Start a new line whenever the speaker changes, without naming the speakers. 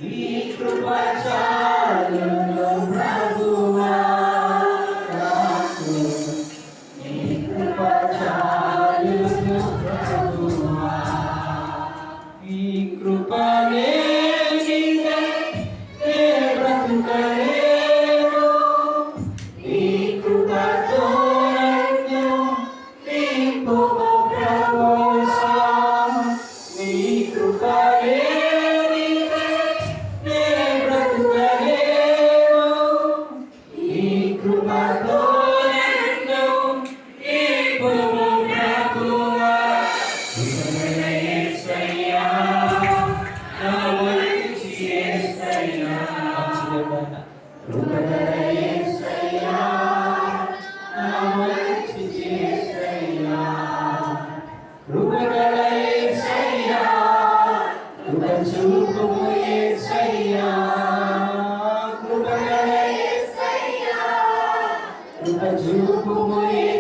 నీ కృప చాలును ప్రభువా నాకు. నీ కృప చాలును ప్రభువా. నీ కృప లేనిదే నే బ్రతుకలేను. నీ కృపతో నన్ను నింపుము ప్రభువా. నీ కృప లేనిదే నే బ్రతుకలేను. నీ కృపతో నన్ను నింపుము ప్రభువా. కృపగల యేసయ్యా, నా మంచి యేసయ్యా. కృపగల యేసయ్యా, నా మంచి యేసయ్యా. కృపగల యేసయ్యా, కృప చూపుము యేసయ్యా. కృపగల యేసయ్యా, కృప చూపుము యేసయ్యా.